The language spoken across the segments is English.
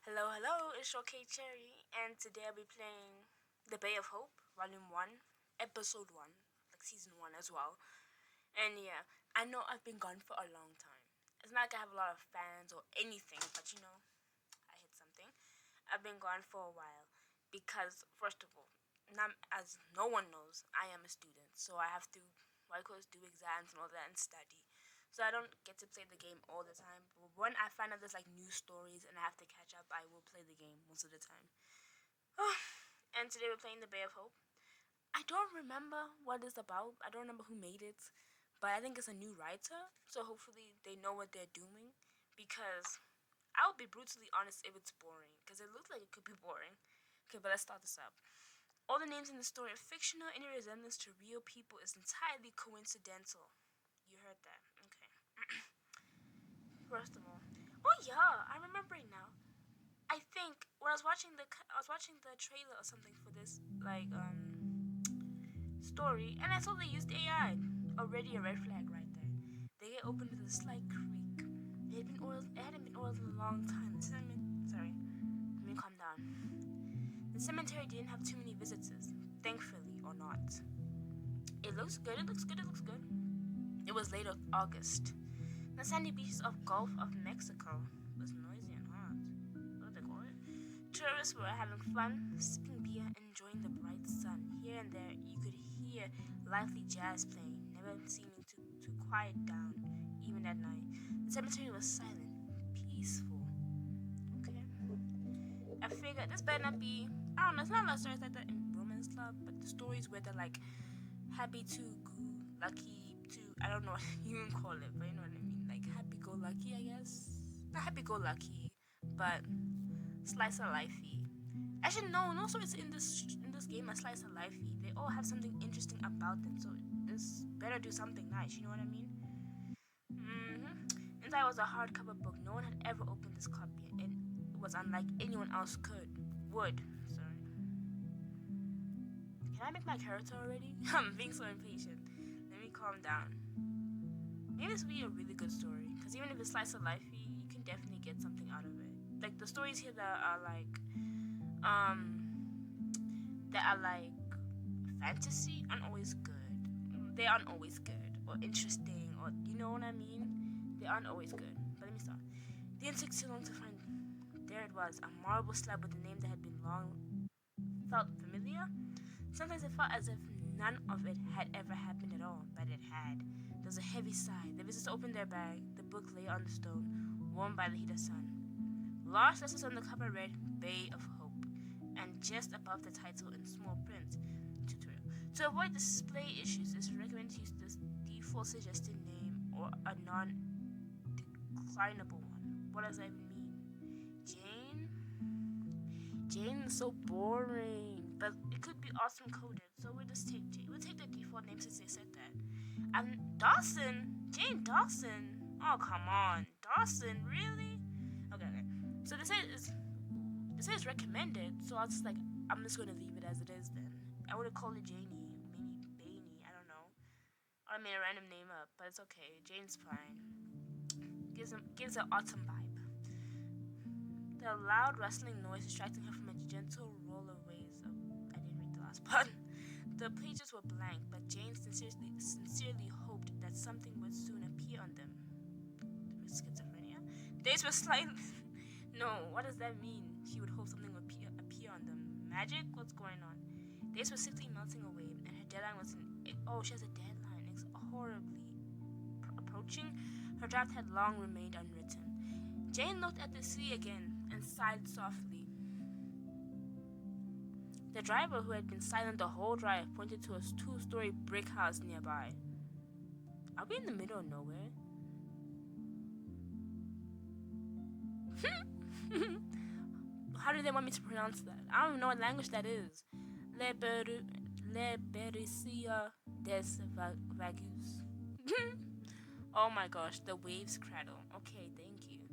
Hello, hello, it's your K Cherry, and today I'll be playing The Bay of Hope, Volume 1, Episode 1, like Season 1 as well. And yeah, I know I've been gone for a long time. It's not like I have a lot of fans or anything, but I hit something. I've been gone for a while because, first of all, not, as no one knows, I am a student, so I have to, do exams and all that and study. So I don't get to play the game all the time. But when I find out there's like new stories and I have to catch up, I will play the game most of the time. And today we're playing The Bay of Hope. I don't remember what it's about. I don't remember who made it, but I think it's a new writer. So hopefully they know what they're doing, because I'll be brutally honest if it's boring, because it looks like it could be boring. Okay, but let's start this up. All the names in the story are fictional. Any resemblance to real people is entirely coincidental. You heard that. Okay. First of all, oh yeah, I'm remembering now. I think when I was watching the trailer or something for this story, and I saw they used AI. Already a red flag right there. They get opened with a slight creak. It hadn't been oiled in a long time. Sorry, let me calm down. The cemetery didn't have too many visitors, thankfully or not. It looks good. It looks good. It looks good. It was late August. The sandy beaches of Gulf of Mexico was noisy and hot. What do they call it? Tourists were having fun, sipping beer, and enjoying the bright sun. Here and there, you could hear lively jazz playing, never seeming to quiet down, even at night. The cemetery was silent, peaceful. Okay. I figured this better not be. I don't know. It's not a lot of stories like that in romance love, but the stories where they're like happy to go lucky to, I don't know what you can call it, but you know what I mean, like happy go lucky, I guess. Not happy go lucky, but slice of lifey. Actually, no stories in this game are slice of lifey. They all have something interesting about them, so this better do something nice. You know what I mean? Inside was a hardcover book. No one had ever opened this copy, and it was unlike anyone else would. Sorry. Can I make my character already? I'm being so impatient. Let me calm down. Maybe this will be a really good story, because even if it's slice of life, you can definitely get something out of it. Like the stories here that are like fantasy aren't always good. They aren't always good or interesting, or you know what I mean. They aren't always good. But let me start. Didn't take too long to find. There it was, a marble slab with a name that had been long felt familiar. Sometimes it felt as if none of it had ever happened at all, but it had. There was a heavy sigh. The visitors opened their bag. The book lay on the stone, warmed by the heat of sun. Large letters on the cover read Bay of Hope, and just above the title in small print, tutorial. To avoid display issues, it's recommended to use this default suggested name or a non-declinable one. What does that even mean? Jane is so boring, but it could be awesome coded, so we'll just take Jane. We'll take the default name since they said that. And Dawson, Jane Dawson. Oh come on, Dawson, really? Okay. So they say it's recommended, so I'm just gonna leave it as it is then. I would have called it Janie, maybe Baney, I don't know. Or I made a random name up, but it's okay. Jane's fine. Gives an autumn vibe. The loud rustling noise distracting her from a gentle roll of waves. Oh, I didn't read the last part. The pages were blank, but Jane sincerely hoped that something would soon appear on them. Schizophrenia? Days were slightly. No, what does that mean? She would hope something would appear on them. Magic? What's going on? Days were simply melting away, and her deadline was in. Oh, she has a deadline. It's horribly approaching. Her draft had long remained unwritten. Jane looked at the sea again and sighed softly. The driver, who had been silent the whole drive, pointed to a two-story brick house nearby. Are we in the middle of nowhere? How do they want me to pronounce that? I don't even know what language that is. Lebericia des Vagus. Oh my gosh, the waves cradle. Okay, thank you.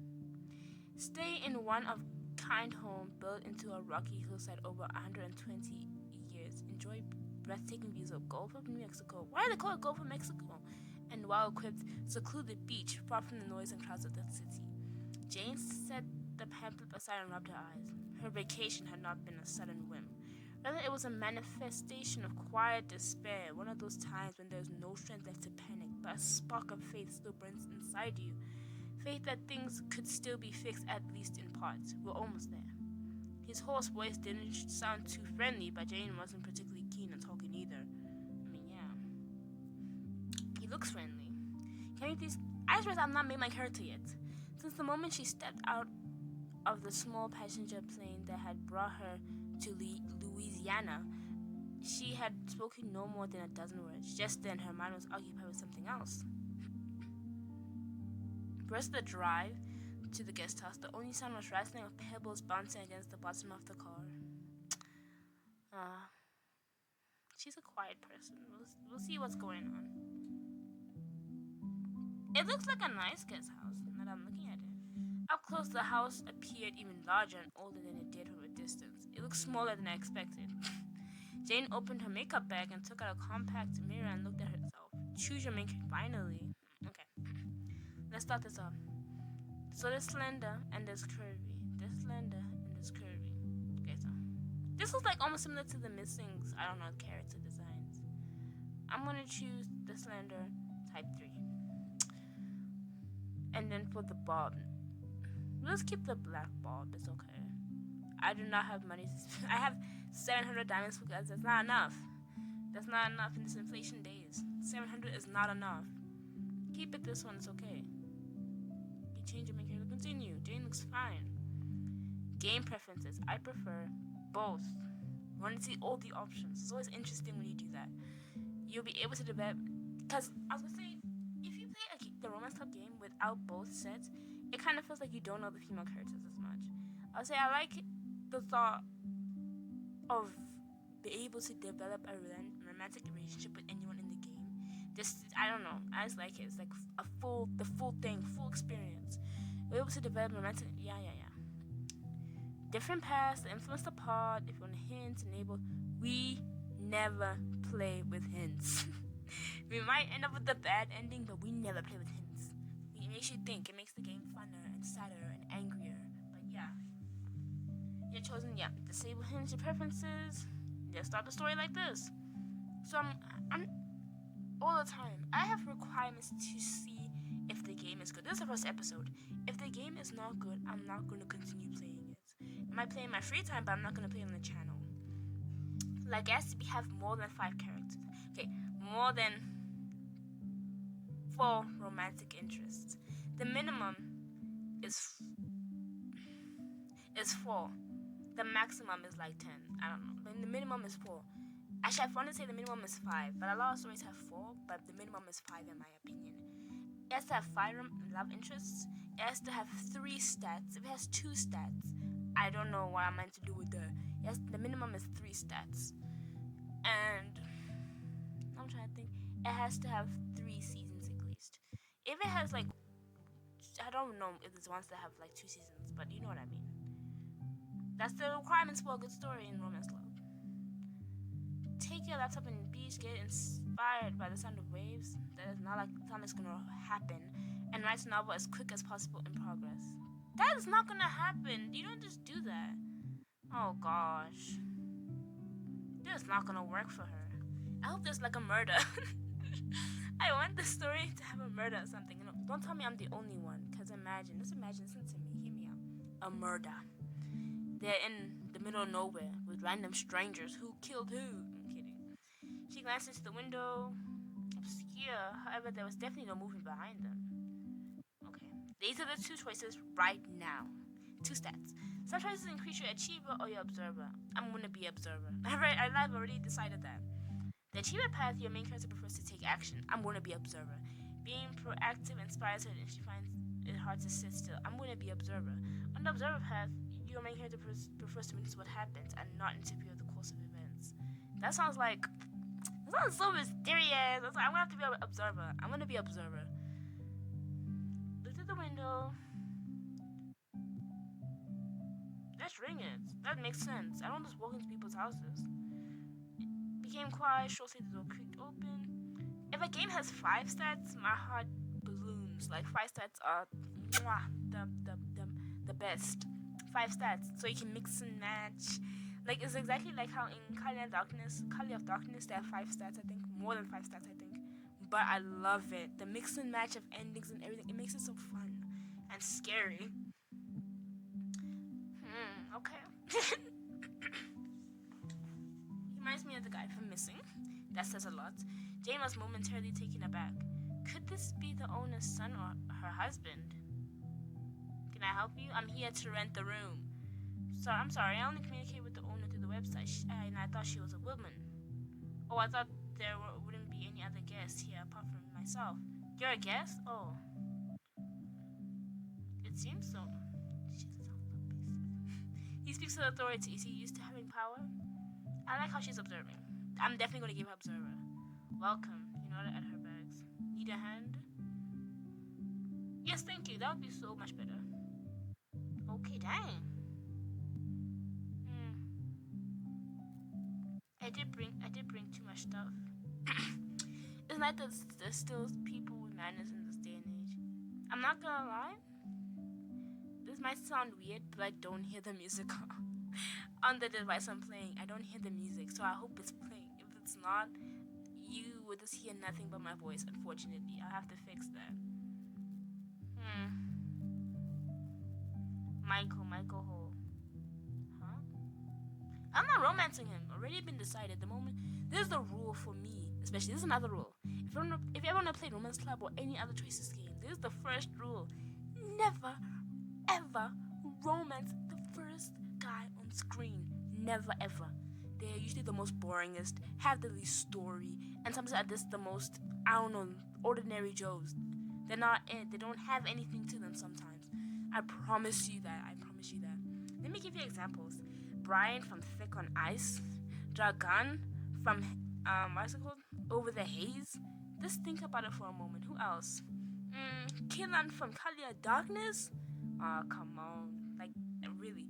Stay in one of kind home built into a rocky hillside over 120 years. Enjoy breathtaking views of Gulf of New Mexico. Why do they call it Gulf of Mexico? And well-equipped, secluded beach far from the noise and crowds of the city. Jane the pamphlet aside and rubbed her eyes. Her vacation had not been a sudden whim. Rather, it was a manifestation of quiet despair, one of those times when there's no strength left to panic, but a spark of faith still burns inside you. Faith that things could still be fixed, at least in parts. We're almost there. His hoarse voice didn't sound too friendly, but Jane wasn't particularly keen on talking either. I mean, yeah. He looks friendly. Can you please... I just realized I've not made my character yet. Since the moment she stepped out of the small passenger plane that had brought her to Louisiana, she had spoken no more than a dozen words. Just then, her mind was occupied with something else. The rest of the drive to the guest house, the only sound was rattling of pebbles bouncing against the bottom of the car. She's a quiet person. We'll see what's going on. It looks like a nice guest house now that I'm looking at it. Up close, the house appeared even larger and older than it did from a distance. It looked smaller than I expected. Jane opened her makeup bag and took out a compact mirror and looked at herself. Choose your makeup, finally. Okay. Let's start this off. So there's slender and there's curvy. There's slender and there's curvy. Okay, so this looks like almost similar to the Missing's, I don't know, character designs. I'm gonna choose the slender type 3. And then for the bob, let's keep the black bob. It's okay. I do not have money. I have 700 diamonds for guys. That's not enough. That's not enough in this inflation days. 700 is not enough. Keep it this one. It's okay. You change your maker. Continue. Jane looks fine. Game preferences. I prefer both. I want to see all the options. It's always interesting when you do that. You'll be able to develop. Because I was gonna say, if you play the Romance Club game without both sets, it kind of feels like you don't know the female characters as much. I would say I like the thought of being able to develop a romantic relationship with anyone in the game. I don't know. I just like it. It's like the full thing, full experience. We're able to develop romantic. Yeah. Different paths that influence the pod. If you want hints, enable. We never play with hints. We might end up with the bad ending, but we never play with hints. It makes you think. It makes the game funner and sadder and angrier. But yeah. You're chosen, disable hints, your preferences. Just start the story like this. So I'm all the time. I have requirements to see if the game is good. This is the first episode. If the game is not good, I'm not going to continue playing it. I might play in my free time, but I'm not going to play on the channel. Like, it has to have more than 5 characters. Okay, more than 4 romantic interests. The minimum is 4. The maximum is like 10. I don't know. But the minimum is 4. Actually, I want to say the minimum is 5. But a lot of stories have 4, but the minimum is 5 in my opinion. It has to have 5 love interests. It has to have 3 stats. If it has 2 stats, I don't know what I'm meant to do with the... Yes, the minimum is 3 stats. And I'm trying to think. It has to have 3 seasons at least. If it has like... I don't know if there's ones that have like 2 seasons, but you know what I mean. That's the requirements for a good story in Romance Club. Take your laptop and get inspired by the sound of waves. That is not like something that's gonna happen. And write a novel as quick as possible in progress. That is not gonna happen. You don't just do that. Oh gosh. This is not gonna work for her. I hope there's like a murder. I want the story to have a murder or something. You know, don't tell me I'm the only one. Cause just imagine, listen to me, hear me out. A murder. They're in the middle of nowhere with random strangers. Who killed who? I'm kidding. She glanced into the window. Obscure. However, there was definitely no movement behind them. Okay. These are the 2 choices right now. 2 stats. Some choices increase your achiever or your observer. I'm gonna be observer. I've already decided that. The achiever path, your main character prefers to take action. I'm gonna be observer. Being proactive inspires her and she finds it hard to sit still. I'm gonna be observer. On the observer path, your main character prefers to witness what happens and not interfere with the course of events. That sounds so mysterious. I'm gonna have to be an observer. I'm gonna be observer. Look through the window. Let's ring it. That makes sense. I don't just walk into people's houses. It became quiet. Shortly, the door creaked open. If a game has 5 stats, my heart balloons. Like 5 stats are the best. 5 stats, so you can mix and match. Like, it's exactly like how in Kali of Darkness, they have 5 stats, I think. More than 5 stats, I think. But I love it. The mix and match of endings and everything, it makes it so fun and scary. Okay. He reminds me of the guy from Missing. That says a lot. Jane was momentarily taken aback. Could this be the owner's son or her husband? Can I help you? I'm here to rent the room. So I'm sorry, I only communicate with the owner through the website, and I thought she was a woman. Oh, I thought there wouldn't be any other guests here apart from myself. You're a guest? Oh. It seems so. He speaks with authority. Is he used to having power? I like how she's observing. I'm definitely going to give her observer. Welcome. You know, at her bags. Need a hand? Yes, thank you. That would be so much better. Okay, dang. I did bring too much stuff. It's like there's still people with manners in this day and age. I'm not gonna lie. This might sound weird, but I don't hear the music on the device I'm playing. I don't hear the music, so I hope it's playing. If it's not, you would just hear nothing but my voice. Unfortunately, I'll have to fix that. Michael Hall. Huh? I'm not romancing him. Already been decided. The moment there's the rule for me, especially this is another rule. If you ever want to play Romance Club or any other choices game, this is the first rule. Never, ever romance the first guy on screen. Never ever. They're usually the most boringest, have the least story, and sometimes are just the most, ordinary Joes. They're not it. They don't have anything to them sometimes. I promise you that. Let me give you examples. Brian from Thick on Ice. Dragan from, what's it called? Over the Haze. Just think about it for a moment. Who else? Killan from Kali of Darkness? Oh, come on. Like, really.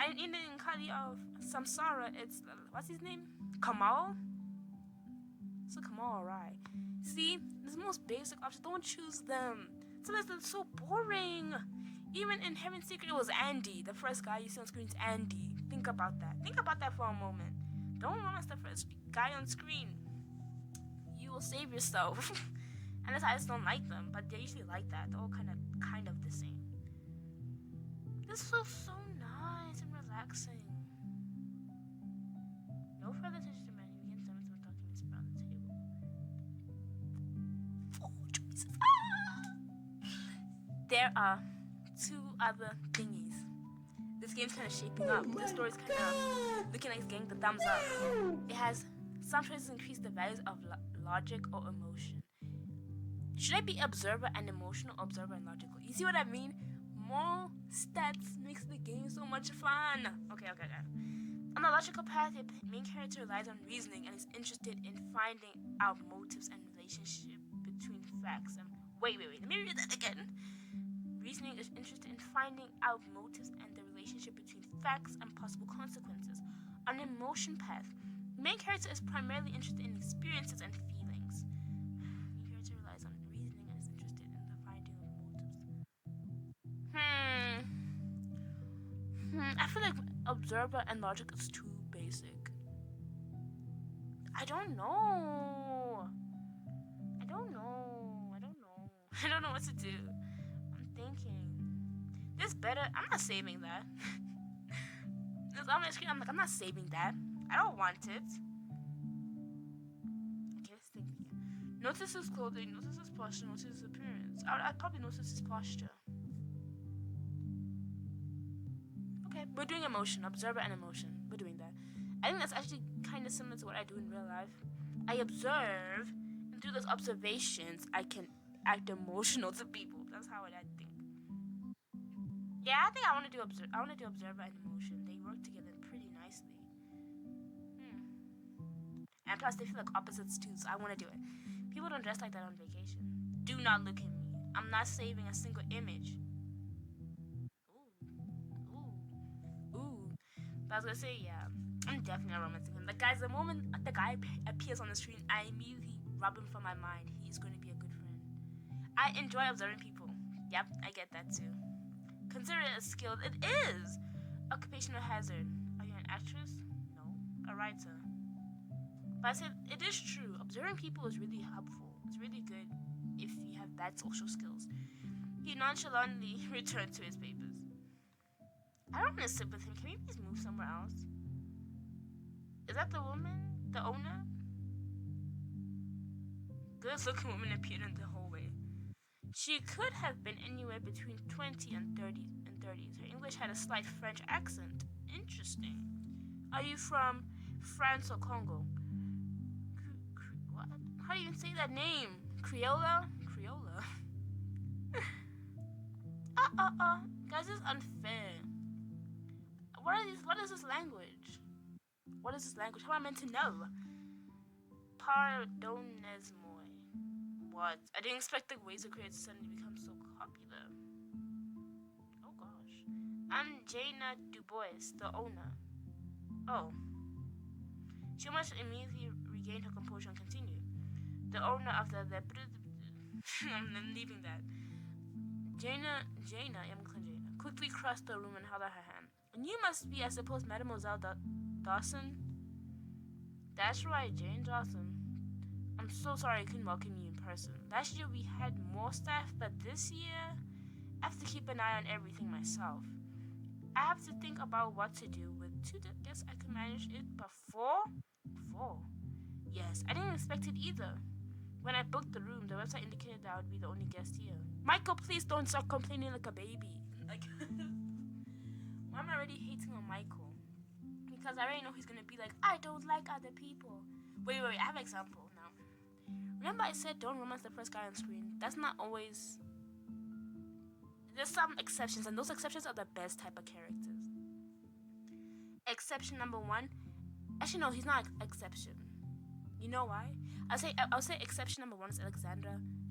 And in Kali of Samsara, it's, what's his name? Kamal? So Kamal, right. See, the most basic options, don't choose them. Sometimes they're so boring. Even in Heaven's Secret, it was Andy. The first guy you see on screen is Andy. Think about that. Think about that for a moment. Don't romance the first guy on screen. You will save yourself. And I just don't like them, but they're usually like that. They're all kind of the same. This feels so nice and relaxing. No further attention to man. You begin summon some documents around the table. Oh, Jesus. There are 2 other thingies. This game's kind of shaping up. The story's kind of looking like it's getting the thumbs up. It has some choices increase the values of logic or emotion. Should I be observer and emotional, observer and logical? You see what I mean? More stats makes the game so much fun. Okay. On the logical path, the main character relies on reasoning and is interested in finding out motives and relationship between facts. Wait. Let me read that again. Reasoning is interested in finding out motives and the relationship between facts and possible consequences. On the emotion path, the main character is primarily interested in experiences and feelings. The main character relies on reasoning and is interested in the finding of motives. I feel like observer and logic is too basic. I don't know what to do. Thinking this better. I'm not saving that. It's on my screen. I'm not saving that. I don't want it. Okay, let's think again. Notice his clothing, notice his posture, notice his appearance. I'd probably notice his posture. Okay, we're doing emotion, observer and emotion. We're doing that. I think that's actually kind of similar to what I do in real life. I observe, and through those observations, I can act emotional to people. That's how I think. Yeah, I think I want to do observer and emotion. They work together pretty nicely. And plus, they feel like opposites too, so I want to do it. People don't dress like that on vacation. Do not look at me. I'm not saving a single image. Ooh. But I was gonna say, yeah, I'm definitely not romancing him. The moment the guy appears on the screen, I immediately rub him from my mind. He's going to be a good friend. I enjoy observing people. Yep, I get that too. Consider it a skill. It is. Occupational hazard. Are you an actress? No. A writer. But I said, it is true. Observing people is really helpful. It's really good if you have bad social skills. He nonchalantly returned to his papers. I don't want to sit with him. Can we please move somewhere else? Is that the woman? The owner? Good-looking woman appeared in the hallway. She could have been anywhere between 20 and 30s. Her English had a slight French accent. Interesting. Are you from France or Congo? What? How do you even say that name? Criolla? Criolla? Guys, this is unfair. What is this language? What is this language? How am I meant to know? Pardonnez-moi. What? I didn't expect the ways of create to suddenly become so popular. Oh gosh. I'm Jaina Dubois, the owner. Oh. She almost immediately regained her composure and continued. The owner of the I'm leaving that. Jaina, quickly crossed the room and held out her hand. And you must be, I suppose, Mademoiselle Dawson? That's right, Jane Dawson. I'm so sorry I couldn't welcome you in person. Last year we had more staff, but this year I have to keep an eye on everything myself. I have to think about what to do. With 2 guests I could manage it, but 4? 4? Yes, I didn't expect it either. When I booked the room, the website indicated that I would be the only guest here. Michael, please don't start complaining like a baby. Like, why am I already hating on Michael? Because I already know he's gonna be like, I don't like other people. Wait, I have an example now. Remember I said don't romance the first guy on screen? That's not always... There's some exceptions, and those exceptions are the best type of characters. Exception number 1. Actually, no, he's not an exception. You know why? I'll say exception number 1 is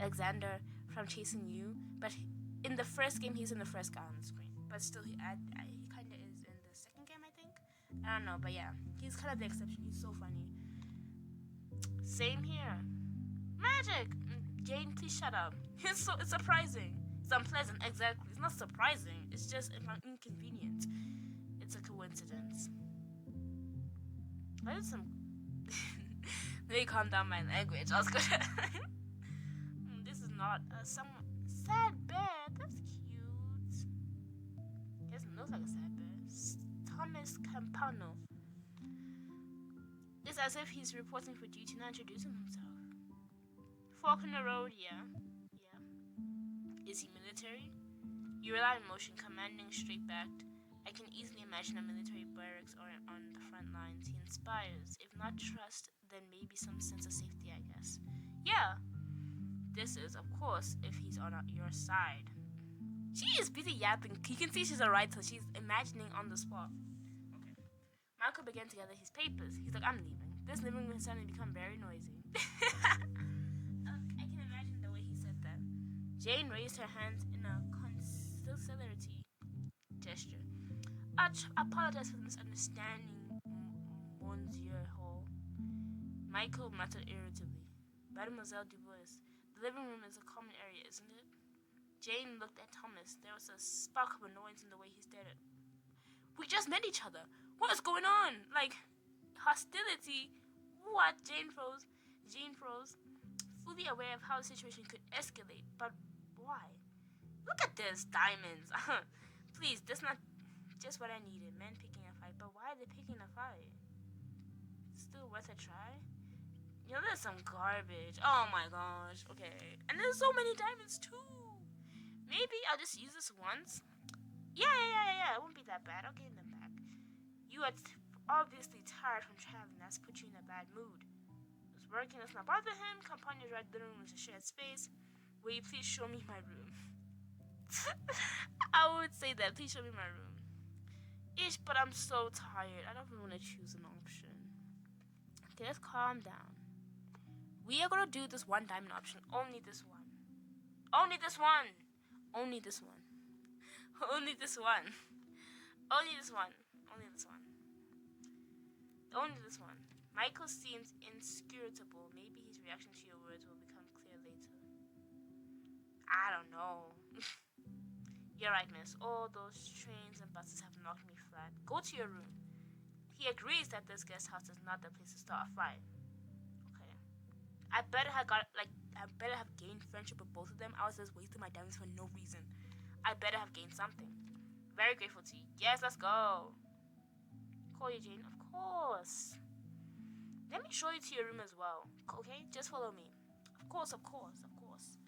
Alexander from Chasing You. But in the first game, he's in the first guy on the screen. But still, he kind of is in the second game, I think. I don't know, but yeah, he's kind of the exception. He's so funny. Same here. Magic! Jane, please shut up. It's surprising. It's unpleasant, exactly. It's not surprising. It's just inconvenient. It's a coincidence. That is some... Let me calm down my language. I was gonna... This is not some sad bear. That's cute. He doesn't look like a sad bear. Thomas Campano. It's as if he's reporting for duty, not introducing himself. Faulkner Road, yeah. Is he military? You rely on motion, commanding, straight-backed. I can easily imagine a military barracks or on the front lines. He inspires, if not trust, then maybe some sense of safety, I guess. Yeah. This is, of course, if he's on your side. She is busy yapping. You can see she's a writer. She's imagining on the spot. Okay. Michael began to gather his papers. He's like, I'm leaving. This living room has suddenly become very noisy. I can imagine the way he said that. Jane raised her hands in a conciliatory gesture. I apologize for the misunderstanding, Monsieur Hall. Michael muttered irritably. Mademoiselle Dubois, the living room is a common area, isn't it? Jane looked at Thomas. There was a spark of annoyance in the way he stared at. We just met each other. What is going on? Like, hostility? What? Jane froze, fully aware of how the situation could escalate. But why? Look at this, diamonds. Please, that's not just what I needed. Men picking a fight. But why are they picking a fight? Still worth a try? You know, there's some garbage. Oh my gosh. Okay. And there's so many diamonds too. Maybe I'll just use this once. Yeah. It won't be that bad. I'll get them back. You are obviously tired from traveling. That's put you in a bad mood. It's working. Let's not bother him. Companions right, the room is a shared space. Will you please show me my room? I would say that. Please show me my room. But I'm so tired. I don't even want to choose an option. Okay, let's calm down. We are gonna do this one diamond option. Only this one. Only this one. Only this one. Only this one. Only this one. Only this one. Only this one. Michael seems inscrutable. Maybe his reaction to your words will become clear later. I don't know. You're right, miss. All those trains and buses have knocked me flat. Go to your room. He agrees that this guest house is not the place to start a fight. Okay. I better have gained friendship with both of them. I was just wasting my diamonds for no reason. I better have gained something. Very grateful to you. Yes, let's go. Call you Jane? Of course. Let me show you to your room as well. Okay? Just follow me. Of course, of course, of course.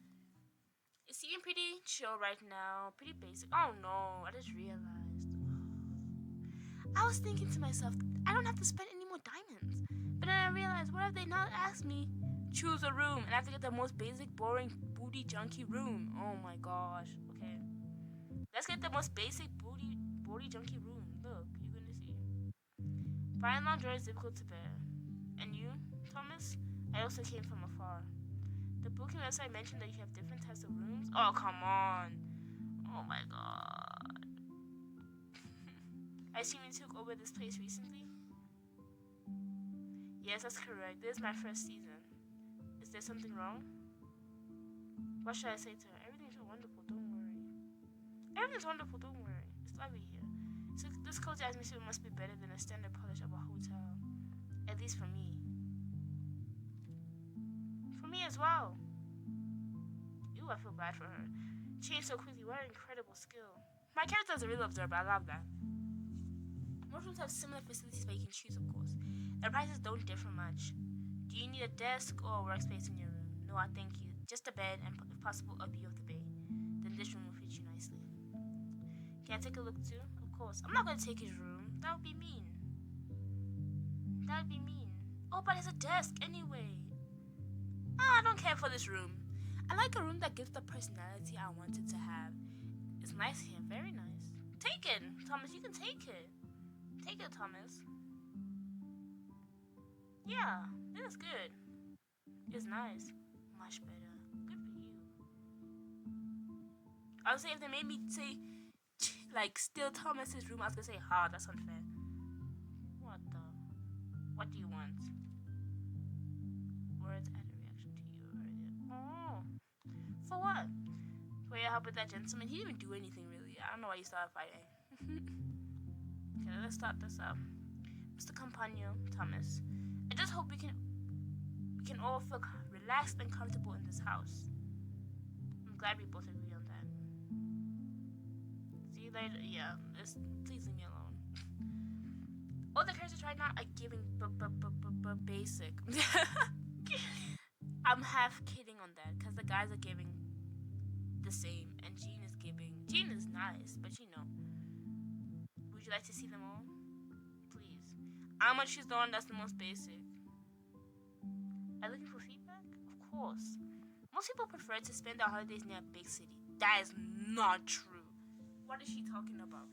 It's seeming pretty chill right now. Pretty basic. Oh no, I just realized. I was thinking to myself, I don't have to spend any more diamonds. But then I realized, what if they not asked me? Choose a room, and I have to get the most basic, boring, booty junkie room. Oh my gosh. Okay. Let's get the most basic booty junkie room. Look, you're gonna see. Fine lingerie is difficult to bear. And you, Thomas? I also came from afar. The booking website mentioned that you have different types of rooms. Oh, come on. Oh my god. I assume you took over this place recently? Yes, that's correct. This is my first season. Is there something wrong? What should I say to her? Everything's so wonderful, don't worry. Everything's wonderful, don't worry. It's lovely here. So this cozy atmosphere must be better than the standard polish of a hotel. At least for me. For me as well. Ew, I feel bad for her. Changed so quickly, what an incredible skill. My character is a real observer, I love that. Most rooms have similar facilities, but you can choose, of course. The prices don't differ much. Do you need a desk or a workspace in your room? No, I thank you. Just a bed and, if possible, a view of the bay. Then this room will fit you nicely. Can I take a look too? Of course. I'm not going to take his room. That would be mean. That would be mean. Oh, but it's a desk anyway. I don't care for this room. I like a room that gives the personality I want it to have. It's nice here. Very nice. Take it, Thomas. You can take it. Take it, Thomas. Yeah, this is good. It's nice. Much better. Good for you. I would say if they made me say, like, steal Thomas's room, I was gonna say, that's unfair. What the? What do you want? Words add a reaction to you earlier. Oh. For what? For your help with that gentleman? He didn't even do anything, really. I don't know why you started fighting. Okay, let's start this up. Mr. Compagno, Thomas. I just hope we can all feel relaxed and comfortable in this house. I'm glad we both agree on that. See you later. Yeah, please leave me alone. All the characters right now are giving basic. I'm half kidding on that because the guys are giving the same, and Jean is giving. Jean is nice, but you know. Would you like to see them all? Please. I'm gonna choose the one that's the most basic. Are you looking for feedback? Of course. Most people prefer to spend their holidays near a big city. That is not true. What is she talking about?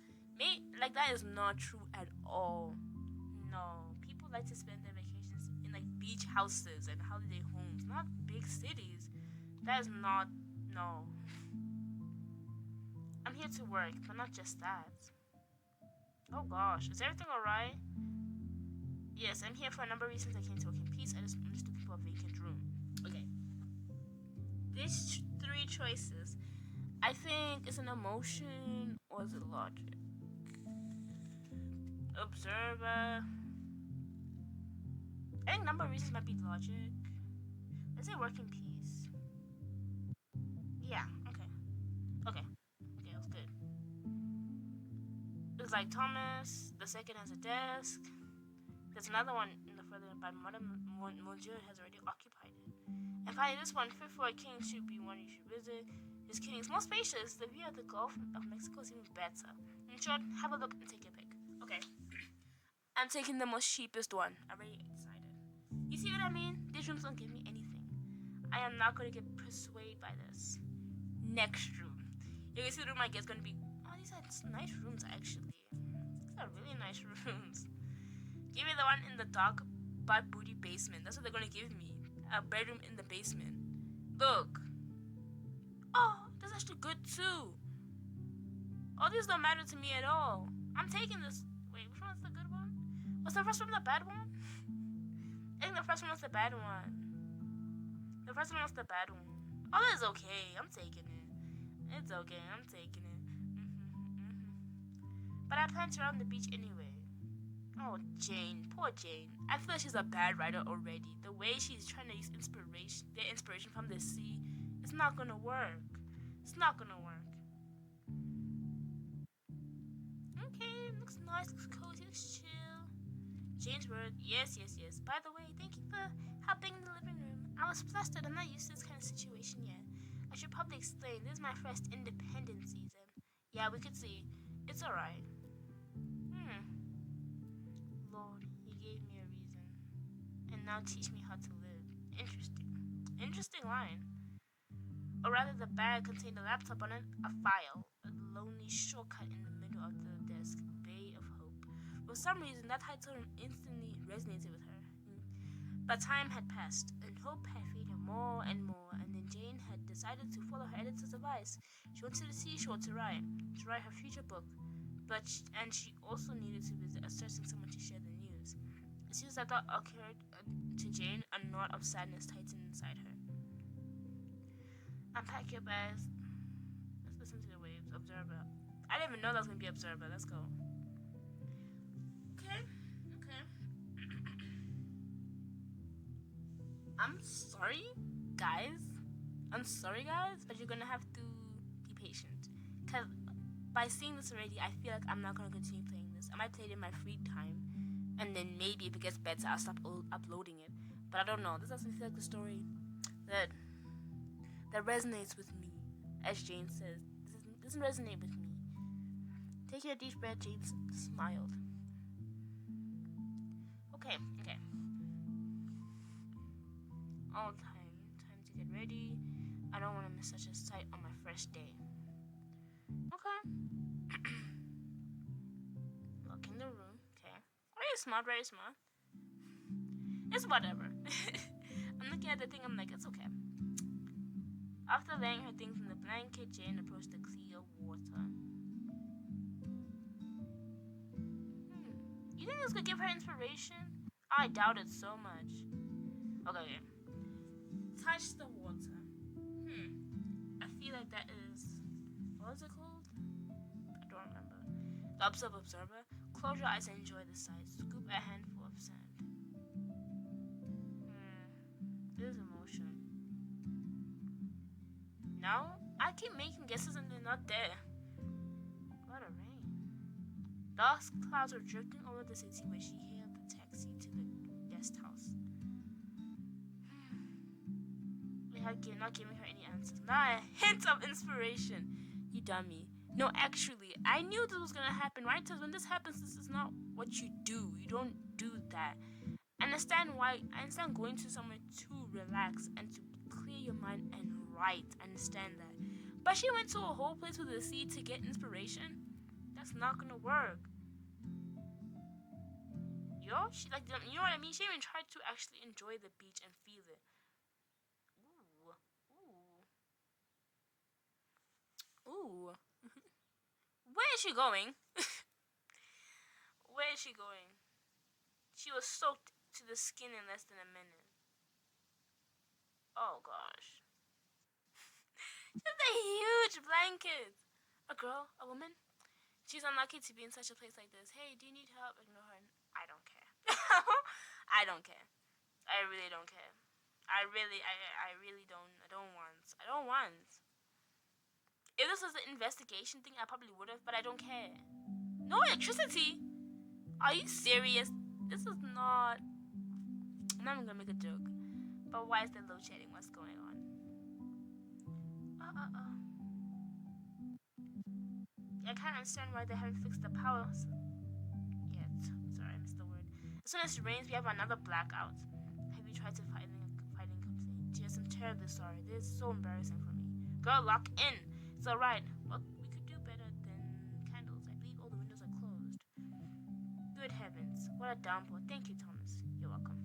That is not true at all. No. People like to spend their vacations in like beach houses and holiday homes, not big cities. That is not. No. I'm here to work, but not just that. Oh gosh, is everything alright? Yes, I'm here for a number of reasons. I came to work in peace. I'm just looking for a vacant room. Okay. These three choices, I think, is an emotion or is it logic? Observer. I think number of reasons might be logic. Let's say work in peace. Yeah, okay. Okay, that's good. It's like Thomas, the second has a desk. There's another one in the further by Madame Monsieur has already occupied it. And finally, this one, fit for a king, should be one you should visit. This king is more spacious. The view of the Gulf of Mexico is even better. In short, have a look and take your pick. Okay. I'm taking the most cheapest one. I'm already excited. You see what I mean? These rooms don't give me anything. I am not going to get persuaded by this. Next room. You can see the room I get is going to be... Oh, these are nice rooms, actually. These are really nice rooms. Give me the one in the dark butt booty basement. That's what they're going to give me. A bedroom in the basement. Look. Oh, that's actually good, too. All these don't matter to me at all. I'm taking this... Wait, which one's the good one? Was the first one the bad one? I think the first one was the bad one. The first one was the bad one. Oh, that's okay. I'm taking it. It's okay. I'm taking it. But I plan to run the beach anyway. Oh, Jane, poor Jane. I feel like she's a bad writer already. The way she's trying to use their inspiration from the sea, it's not gonna work. It's not gonna work. Okay, looks nice, looks cozy, looks chill. Jane's word, yes, yes, yes. By the way, thank you for helping in the living room. I was flustered. I'm not used to this kind of situation yet. I should probably explain. This is my first independent season. Yeah, we could see. It's alright. Lord, you gave me a reason. And now teach me how to live. Interesting. Interesting line. Or rather, the bag contained a laptop on it, a file, a lonely shortcut in the middle of the desk, Bay of Hope. For some reason, that title instantly resonated with her. But time had passed, and hope had faded more and more, and then Jane had decided to follow her editor's advice. She went to the seashore to write her future book. And she also needed to visit a certain someone to share the news. As soon as that thought occurred to Jane, a knot of sadness tightened inside her. Unpack your bags. Let's listen to the waves. Observer. I didn't even know that was gonna be Observer. Let's go. Okay. I'm sorry, guys. But you're gonna have to be patient. Cause by seeing this already, I feel like I'm not gonna continue playing this. I might play it in my free time, and then maybe if it gets better, I'll stop uploading it. But I don't know. This doesn't feel like the story that resonates with me, as Jane says. This doesn't resonate with me. Taking a deep breath, Jane smiled. Okay. All time to get ready. I don't want to miss such a sight on my first day. Okay. Look in the room. Okay. Very smart. It's whatever. I'm looking at the thing. I'm like, it's okay. After laying her things in the blanket, Jane approached the clear water. You think this could give her inspiration? I doubt it so much. Okay. Touch the water. I feel like that is... What is it called? I don't remember. The observer. Close your eyes and enjoy the sight. Scoop a handful of sand. There's emotion. Now, I keep making guesses and they're not there. What a rain. Dark clouds were drifting over the city where she hailed the taxi to the guest house. Not giving her any answers. Not a hint of inspiration. You dummy. No, actually, I knew this was gonna happen, right? Because when this happens, this is not what you do. You don't do that. I understand going to somewhere to relax and to clear your mind and write. I understand that. But she went to a whole place with the sea to get inspiration. That's not gonna work. She you know what I mean? She even tried to actually enjoy the beach and feel it. Ooh. Where is she going? Where is she going? She was soaked to the skin in less than a minute. Oh gosh. Just a huge blanket. A girl, a woman. She's unlucky to be in such a place like this. Hey, do you need help? Ignore her. I don't care. I don't care. I really don't care. I really don't. I don't want. If this was an investigation thing, I probably would have, but I don't care. No electricity? Are you serious? This is not... I'm not even gonna make a joke. But why is there load shedding? What's going on? I can't understand why they haven't fixed the power yet. Sorry, I missed the word. As soon as it rains, we have another blackout. Have you tried to filing a complaint? Yes, I'm terribly sorry. This is so embarrassing for me. Girl, lock in. It's alright. Well, we could do better than candles. I believe all the windows are closed. Good heavens. What a downpour. Thank you, Thomas. You're welcome.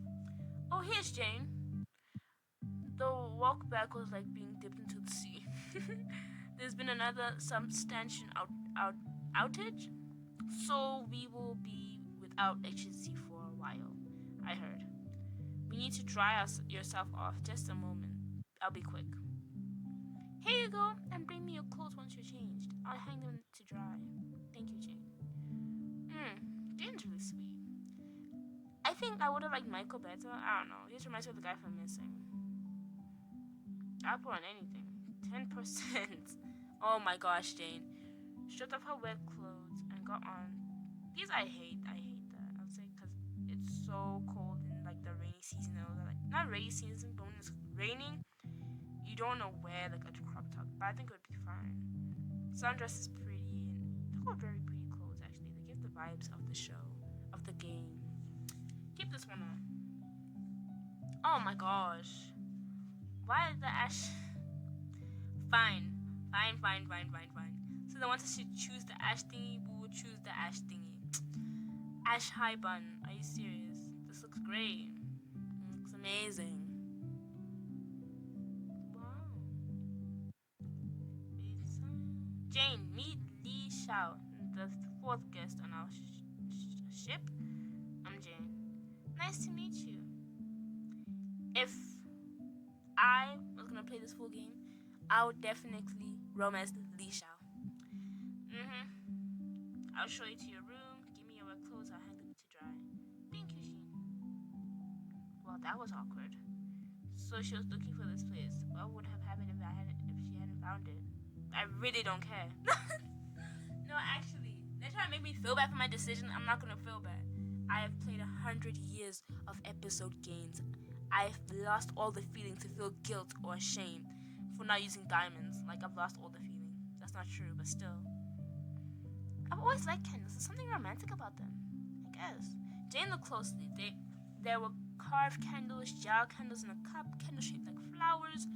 Oh, here's Jane. The walk back was like being dipped into the sea. There's been another substantial outage, so we will be without electricity for a while, I heard. We need to dry yourself off. Just a moment. I'll be quick. Here you go, and bring me your clothes once you're changed. I'll hang them to dry. Thank you, Jane. Jane's really sweet. I think I would have liked Michael better. I don't know. He just reminds me of the guy from Missing. I'll put on anything. 10%. Oh my gosh, Jane. Stripped off her wet clothes and got on. These I hate that. I would say because it's so cold in like the rainy season. Like not rainy season, but when it's raining, you don't know where like a crop top. But I think it would be fine. Sundress is pretty and they're all very pretty clothes actually. They give the vibes of the show, of the game. Keep this one on. Oh my gosh. Why is the ash? Fine. So they want us to choose the ash thingy. We will choose the ash thingy. Ash high bun. Are you serious? This looks great. It looks amazing. Wow. Jane, meet Li Xiao, the fourth guest on our ship. I'm Jane. Nice to meet you. If I was gonna play this full game, I would definitely romance Li Xiao. I'll show you to your room. Give me your wet clothes. I'll hang them to dry. Thank you, Jean. Well, that was awkward. So she was looking for this place. What would have happened if she hadn't found it? I really don't care. No, actually, they're trying to make me feel bad for my decision. I'm not gonna feel bad. I have played 100 years of episode games. I've lost all the feeling to feel guilt or shame for not using diamonds. Like, I've lost all the feeling. That's not true, but still. I've always liked candles. There's something romantic about them, I guess. Jane looked closely. There were carved candles, gel candles in a cup, candles shaped like flowers.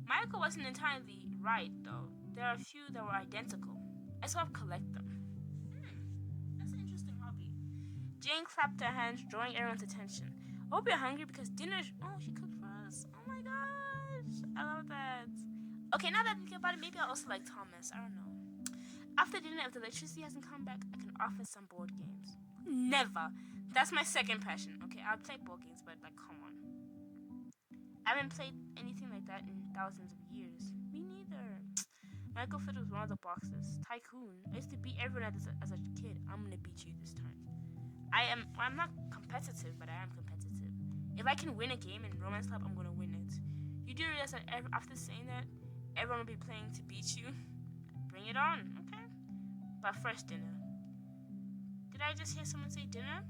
Michael wasn't entirely right, though. There are a few that were identical. I sort of collect them. That's an interesting hobby. Jane clapped her hands, drawing everyone's attention. I hope you're hungry because dinner. Oh, she cooked for us. Oh my gosh. I love that. Okay, now that I think about it, maybe I also like Thomas. I don't know. After dinner, if the electricity hasn't come back, I can offer some board games. Never. That's my second passion. Okay, I'll play board games, but like, come on. I haven't played anything like that in thousands of years. Me neither. Michael fit was one of the boxes. Tycoon. I used to beat everyone as a kid. I'm gonna beat you this time. I'm not competitive, but I am competitive. If I can win a game in Romance Club, I'm gonna win it. You do realize that after saying that, everyone will be playing to beat you? Bring it on, okay? But first, dinner. Did I just hear someone say dinner?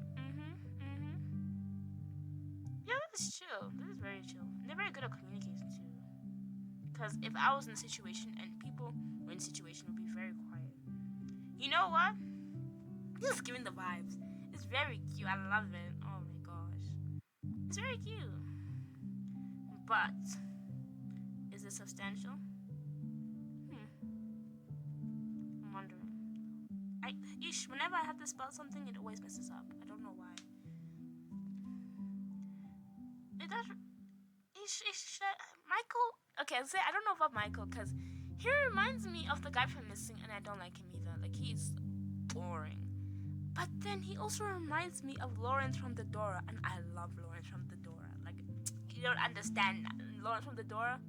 Yeah, this is chill. This is very chill. And they're very good at communication, too. Because if I was in a situation and people were in a situation, it would be very quiet. You know what? This is giving the vibes. It's very cute. I love it. Oh my gosh. It's very cute. But, is it substantial? I'm wondering. Whenever I have to spell something, it always messes up. I don't know why. It does. Michael. Okay, I'll say I don't know about Michael because he reminds me of the guy from Missing, and I don't like him either. Like, he's boring. But then he also reminds me of Lawrence from The Dora, and I love Lawrence from The Dora. Like, you don't understand Lawrence from The Dora.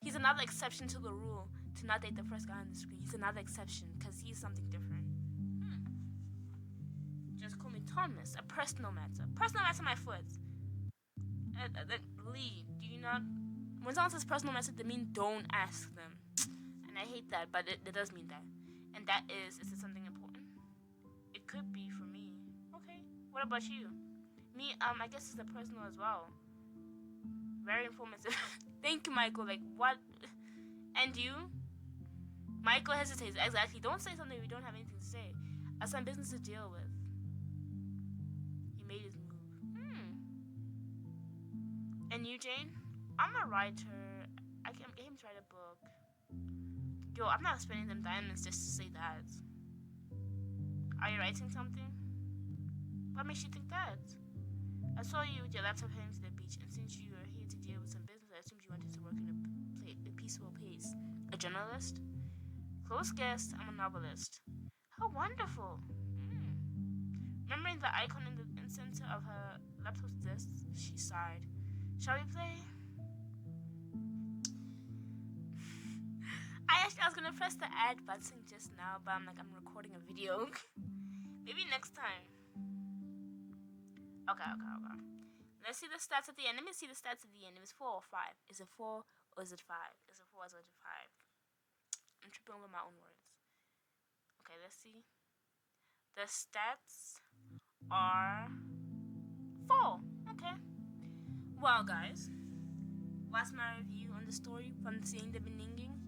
He's another exception to the rule to not date the first guy on the screen. He's another exception because he's something different. Just call me Thomas. A personal matter. Personal matter, my foot. Lee, do you not? When someone says personal matter, they mean don't ask them. And I hate that, but it does mean that. And that is it something important? It could be for me. Okay. What about you? Me, I guess it's a personal as well. Very informative. Thank you, Michael. Like, what? And you? Michael hesitates. Exactly. Don't say something we don't have anything to say. I have some business to deal with. He made his move. And you, Jane? I'm a writer. I can get him to write a book. Yo, I'm not spending them diamonds just to say that. Are you writing something? What makes you think that? I saw you with your laptop heading to the beach, and since you are here to deal with some business, I assumed you wanted to work in a peaceful pace. A journalist? Close guess, I'm a novelist. How wonderful! Remembering the icon in the center of her laptop's desk, she sighed. Shall we play? I was gonna press the add button just now, but I'm recording a video. Maybe next time. Okay. Let's see the stats at the end. Let me see the stats at the end. If it's 4 or 5. Is it 4 or is it 5? Is it 4 or is it 5? I'm tripping over my own words. Okay, let's see. The stats are 4. Okay. Well, guys, what's my review on the story from seeing the beginning?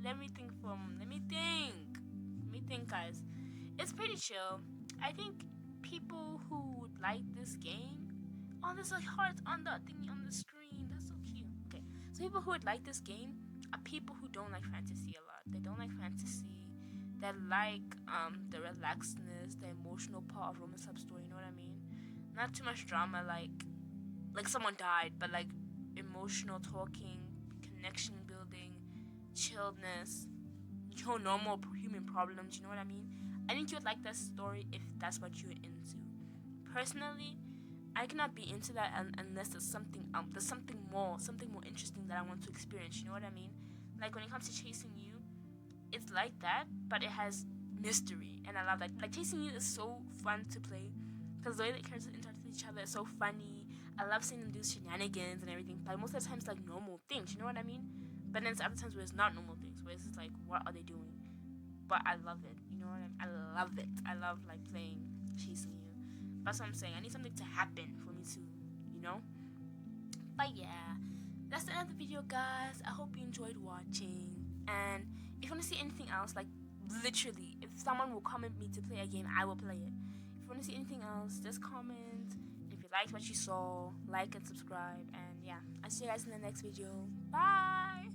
Let me think, guys. It's pretty chill. I think people who would like this game. Oh, there's a heart on the thingy on the screen. That's so cute. Okay, so people who would like this game are people who don't like fantasy a lot. They don't like fantasy. They like the relaxedness, the emotional part of romance sub story. You know what I mean? Not too much drama, like someone died, but like emotional talking, connection building, chilledness, normal human problems. You know what I mean? I think you would like that story if that's what you're into. Personally, I cannot be into that unless there's something more interesting that I want to experience. You know what I mean? Like when it comes to Chasing You, it's like that, but it has mystery, and I love that. Like Chasing You is so fun to play because the way that characters interact with each other is so funny. I love seeing them do shenanigans and everything, but most of the times like normal things. You know what I mean? But then there's other times where it's not normal things, where it's just like, what are they doing? But I love it. You know what I mean? I love it. I love like playing Chasing You. That's what I'm saying. I need something to happen for me to, you know? But yeah, that's the end of the video, guys. I hope you enjoyed watching. And if you want to see anything else, like literally, if someone will comment me to play a game, I will play it. If you want to see anything else, just comment. If you liked what you saw, like and subscribe. And yeah, I'll see you guys in the next video. Bye!